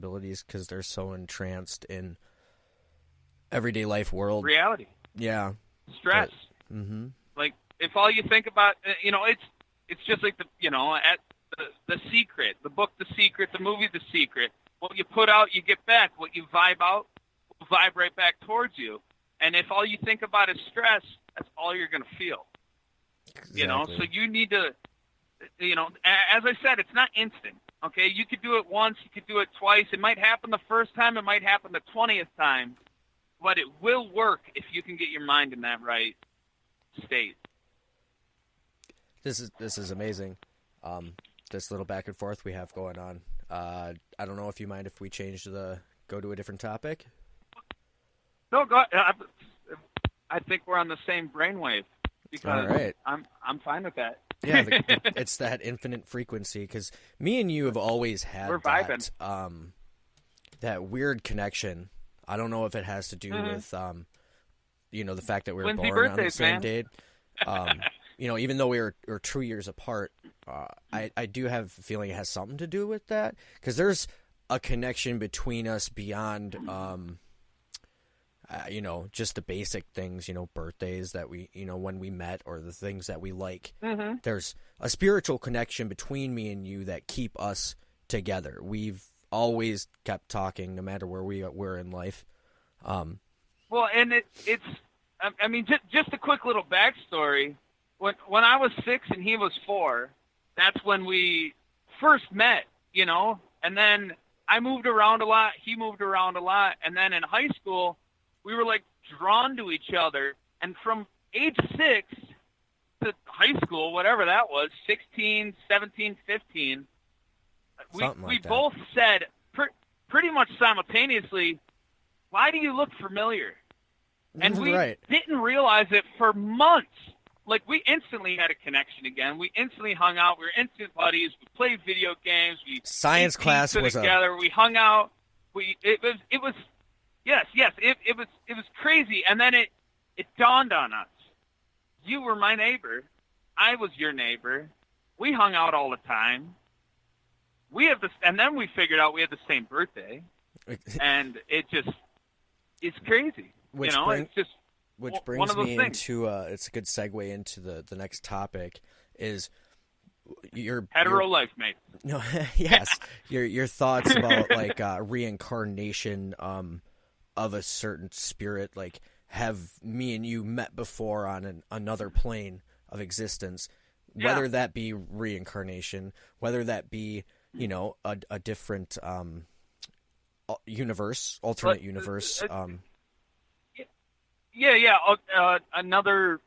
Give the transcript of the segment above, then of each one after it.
possibilities because they're so entranced in everyday life world. Reality. Yeah. Stress. Mm-hmm. Like, if all you think about, it's just like at the Secret, the book The Secret, the movie The Secret. What you put out, you get back. What you vibe out will vibe right back towards you. And if all you think about is stress, that's all you're going to feel. Exactly. So you need to, as I said, it's not instant. Okay, you could do it once, you could do it twice. It might happen the first time, it might happen the 20th time, but it will work if you can get your mind in that right state. This is amazing. This little back and forth we have going on. I don't know if you mind if we go to a different topic. No, go. I think we're on the same brainwave because all right. I'm fine with that. Yeah, it's that infinite frequency because me and you have always had that weird connection. I don't know if it has to do with the fact that we were Lindsay born on the birthdays, same man. date. Even though we're 2 years apart, I do have a feeling it has something to do with that because there's a connection between us beyond just the basic things, birthdays that we, when we met or the things that we like. Mm-hmm. There's a spiritual connection between me and you that keep us together. We've always kept talking no matter where we're in life. Well, and just a quick little backstory. When I was 6 and he was 4, that's when we first met, and then I moved around a lot. He moved around a lot. And then in high school, we were like drawn to each other. And from age 6 to high school, whatever that was, 16, 17, 15, we both said pretty much simultaneously, why do you look familiar? And we didn't realize it for months. Like, we instantly had a connection again. We instantly hung out. We were instant buddies. We played video games. Science class was together. We hung out. It was crazy. And then it dawned on us. You were my neighbor. I was your neighbor. We hung out all the time. And then we figured out we had the same birthday. And it's crazy. Which brings me into it's a good segue into the next topic is your life, mate. No, yes, your thoughts about like reincarnation of a certain spirit. Like, have me and you met before on another plane of existence? Whether that be reincarnation, whether that be a different universe, alternate universe. Another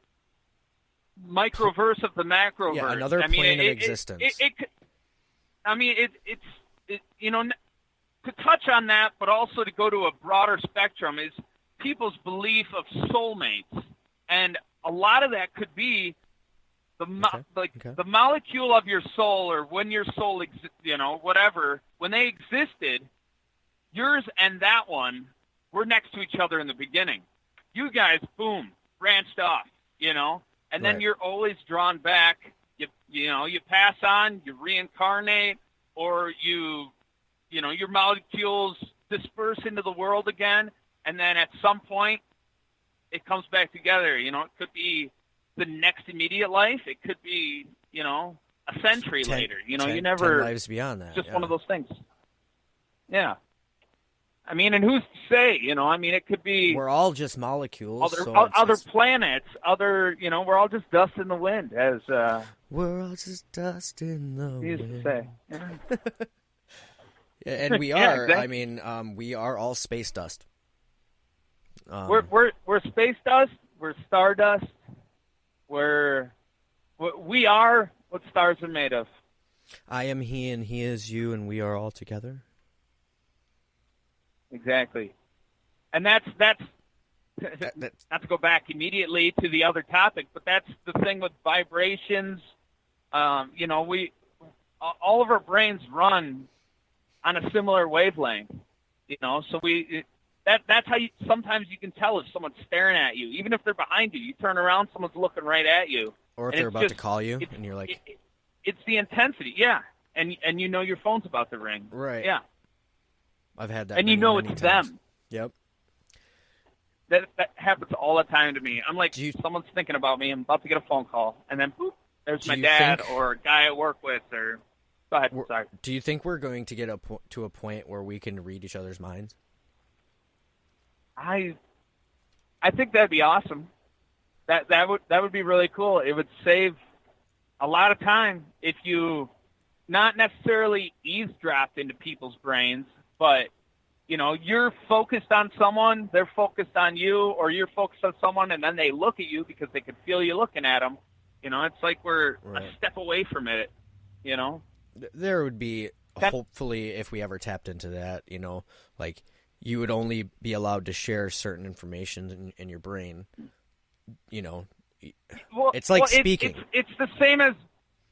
microverse of the macroverse. Yeah, another plane of existence. To touch on that, but also to go to a broader spectrum, is people's belief of soulmates, and a lot of that could be the molecule of your soul, or when your soul whatever, when they existed, yours and that one were next to each other in the beginning. You guys, boom, branched off, and then you're always drawn back. You pass on, you reincarnate, or your molecules disperse into the world again, and then at some point it comes back together. It could be the next immediate life. It could be, a century later. You never 10 lives beyond that. Just one of those things. Yeah. And who's to say, it could be... We're all just molecules. Other planets, we're all just dust in the wind, as... we're all just dust in the wind. Used to say. Yeah. And we are, exactly. We are all space dust. We're space dust, we're stardust, we are what stars are made of. I am he and he is you, and we are all together. Exactly. And that's not to go back immediately to the other topic, but that's the thing with vibrations. All of our brains run on a similar wavelength, so that's how sometimes you can tell if someone's staring at you. Even if they're behind you, you turn around, someone's looking right at you. Or if they're about to call you, and you're like... It's the intensity, yeah. And your phone's about to ring. Right. Yeah. I've had that, and many, many it's times. them. Yep. That happens all the time to me. I'm like, someone's thinking about me. I'm about to get a phone call, and then boop, there's my dad or a guy I work with. Or go ahead. Sorry. Do you think we're going to get to a point where we can read each other's minds? I think that'd be awesome. That would be really cool. It would save a lot of time if you not necessarily eavesdropped into people's brains, but you're focused on someone, they're focused on you, or you're focused on someone, and then they look at you because they can feel you looking at them. It's like we're a step away from it. There would be, hopefully, if we ever tapped into that, like you would only be allowed to share certain information in your brain. It's like speaking. It's the same as,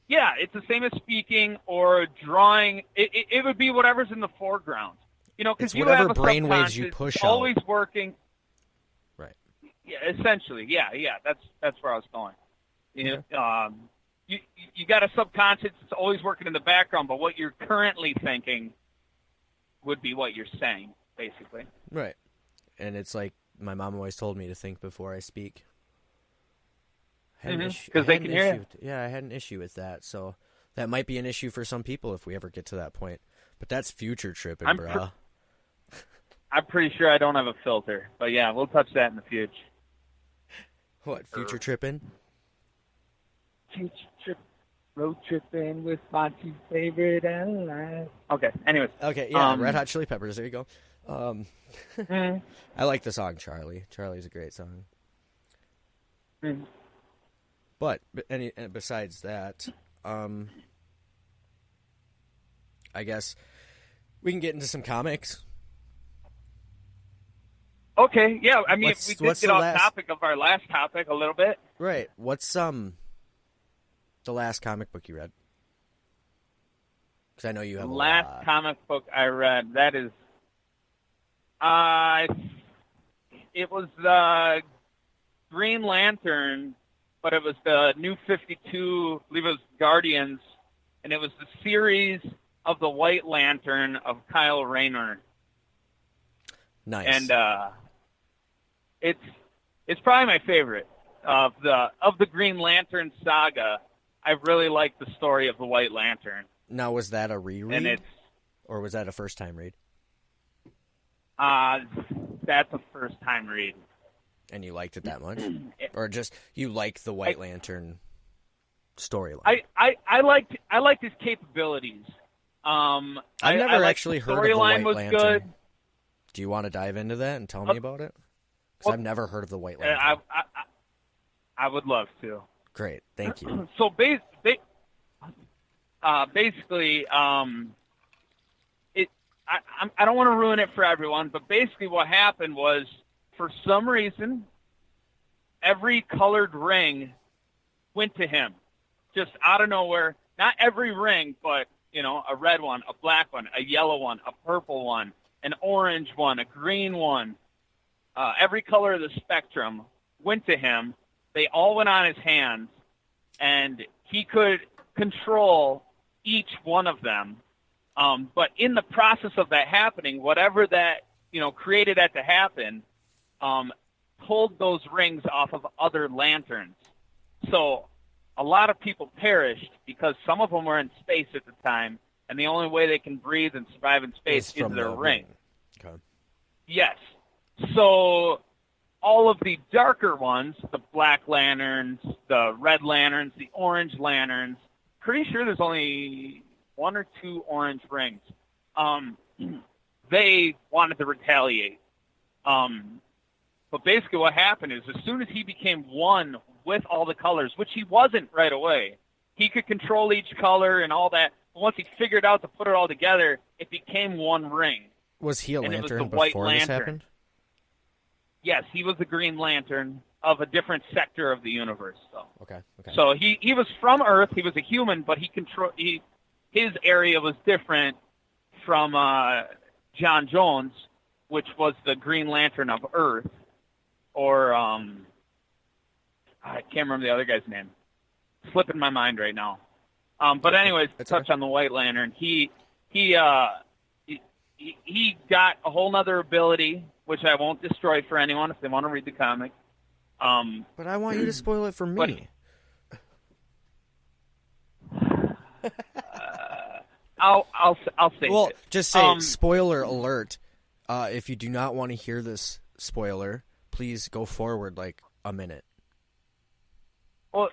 it's the same as speaking or drawing. It would be whatever's in the foreground. Because you have a brainwaves you push out. Always working. Right. Yeah, essentially. Yeah. That's where I was going. You got a subconscious that's always working in the background, but what you're currently thinking would be what you're saying, basically. Right. And it's like my mom always told me to think before I speak. Because they can hear you. Yeah, I had an issue with that, so that might be an issue for some people if we ever get to that point. But that's future tripping, bro. I'm pretty sure I don't have a filter, but yeah, we'll touch that in the future. What, future tripping? Future trip, road tripping with my two favorite airlines. Okay, anyways. Okay, yeah, Red Hot Chili Peppers, there you go. I like the song Charlie. Charlie's a great song. But besides that, I guess we can get into some comics. Okay, yeah. I mean, we did get off topic of our last topic a little bit. Right. What's the last comic book you read? Because I know you have last comic book I read. That is, it was the Green Lantern, but it was the New 52. I believe it was Guardians, and it was the series of the White Lantern of Kyle Rayner. Nice. And it's probably my favorite of the Green Lantern saga. I really like the story of the White Lantern. Now, was that a reread, or was that a first time read? That's a first time read. And you liked it that much, or just you like the White Lantern storyline? I liked his capabilities. I've never actually heard of the White Lantern. Good. Do you want to dive into that and tell me about it? Because I've never heard of the White Lantern. I would love to. Great, thank you. So basically, I don't want to ruin it for everyone, but basically what happened was, for some reason, every colored ring went to him, just out of nowhere. Not every ring, but a red one, a black one, a yellow one, a purple one, an orange one, a green one. Every color of the spectrum went to him. They all went on his hands, and he could control each one of them. But in the process of that happening, whatever that, created that to happen, pulled those rings off of other lanterns. So a lot of people perished because some of them were in space at the time, and the only way they can breathe and survive in space is their ring. Okay. Yes. So all of the darker ones, the black lanterns, the red lanterns, the orange lanterns, pretty sure there's only one or two orange rings. They wanted to retaliate. But basically what happened is, as soon as he became one with all the colors, which he wasn't right away, he could control each color and all that. But once he figured out to put it all together, it became one ring. Was he a and lantern it was the White before Lantern. this happened? Yes, he was the Green Lantern of a different sector of the universe. So, okay. So he was from Earth. He was a human, but his area was different from John Jones, which was the Green Lantern of Earth, or I can't remember the other guy's name. Slipping my mind right now. But anyways, touch on the White Lantern. he got a whole nother ability, which I won't destroy for anyone if they want to read the comic. But I want you to spoil it for me. I'll say. Well, just say spoiler alert. If you do not want to hear this spoiler, please go forward like a minute. Well,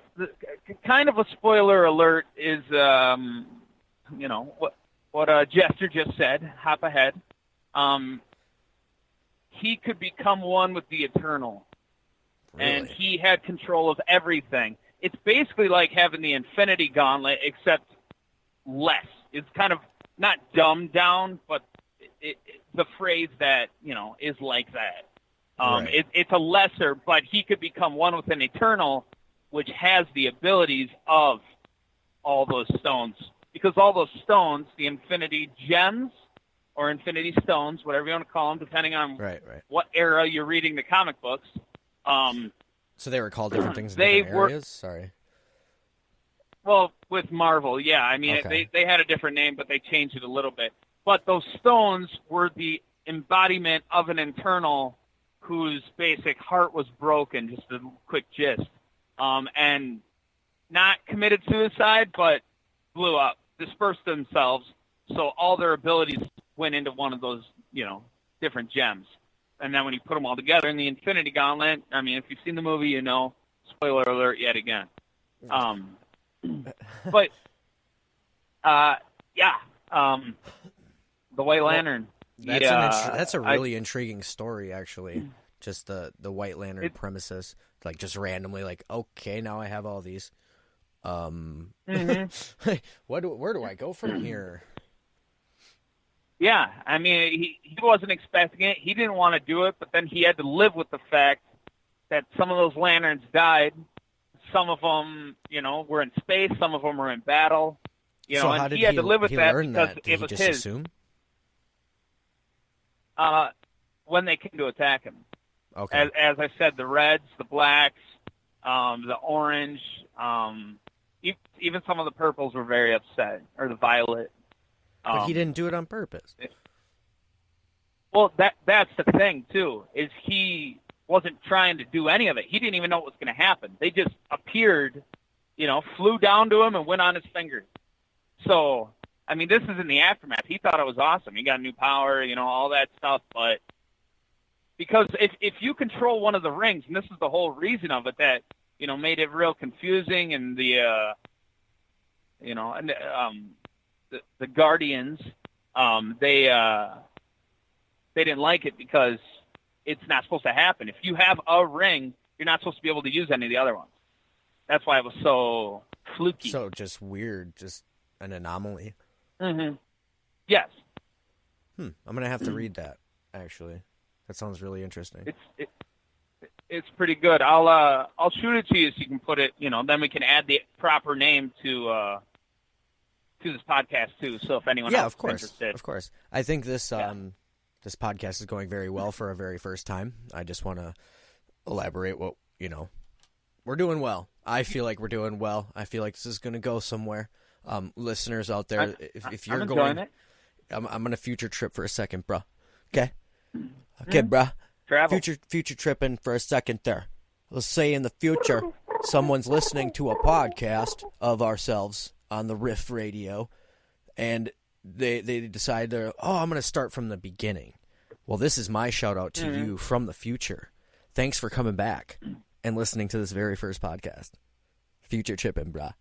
kind of a spoiler alert is, what Jester just said. Hop ahead. He could become one with the Eternal, and he had control of everything. It's basically like having the Infinity Gauntlet, except less. It's kind of not dumbed down, but the phrase that is like that. It's a lesser, but he could become one with an Eternal, which has the abilities of all those stones. Because all those stones, the Infinity Gems or Infinity Stones, whatever you want to call them, depending on what era you're reading the comic books. So they were called different things in different areas? Sorry. Well, with Marvel, yeah. I mean, they had a different name, but they changed it a little bit. But those stones were the embodiment of an Eternal whose basic heart was broken, just a quick gist. And not committed suicide, but blew up, dispersed themselves, so all their abilities went into one of those, different gems. And then when you put them all together in the Infinity Gauntlet, I mean, if you've seen the movie, you know, spoiler alert yet again. But, the White Lantern. That's a really intriguing story, actually. Just the White Lantern premises, like just randomly, like, okay, now I have all these. Where do I go from here? Yeah, I mean, he wasn't expecting it. He didn't want to do it, but then he had to live with the fact that some of those lanterns died. Some of them, were in space. Some of them were in battle. And he had to live with that because it was his. Assume? When they came to attack him. Okay. As I said, the reds, the blacks, the orange, even some of the purples were very upset, or the violet. But he didn't do it on purpose. Well, that's the thing, too, is he wasn't trying to do any of it. He didn't even know what was going to happen. They just appeared, flew down to him and went on his fingers. So, I mean, this is in the aftermath. He thought it was awesome. He got new power, all that stuff. But because if you control one of the rings, and this is the whole reason of it that, made it real confusing, and the Guardians, they didn't like it because it's not supposed to happen. If you have a ring, you're not supposed to be able to use any of the other ones. That's why it was so fluky. So just weird, just an anomaly. Mm-hmm. Yes. I'm going to have to read that, actually. That sounds really interesting. It's pretty good. I'll shoot it to you so you can put it, then we can add the proper name to this podcast too. So if anyone else is interested. Of course. I think this this podcast is going very well for a very first time. I just want to elaborate what, we're doing well. I feel like we're doing well. I feel like this is going to go somewhere. Listeners out there, if you're going, I'm on a future trip for a second, bro. Okay, bro. Travel. Future tripping for a second there. Let's say in the future, someone's listening to a podcast of ourselves on the Riff Radio, and they decide I'm going to start from the beginning. Well, this is my shout out to you from the future. Thanks for coming back and listening to this very first podcast. Future tripping, brah.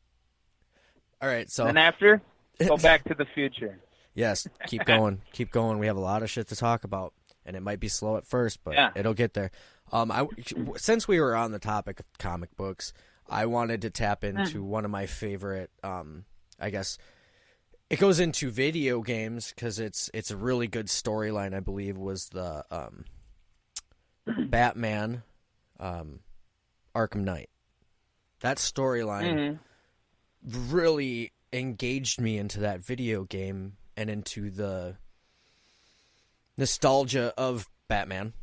All right, so and after, go back to the future. Yes, keep going. Keep going. We have a lot of shit to talk about, and it might be slow at first, but it'll get there. Since we were on the topic of comic books, I wanted to tap into one of my favorite, I guess, it goes into video games because it's a really good storyline, I believe, was the Batman Arkham Knight. That storyline really engaged me into that video game and into the nostalgia of Batman,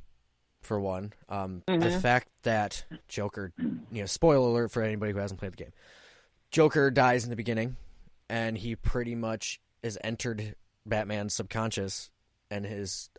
for one. The fact that Joker, spoiler alert for anybody who hasn't played the game, Joker dies in the beginning, and he pretty much is entered Batman's subconscious and his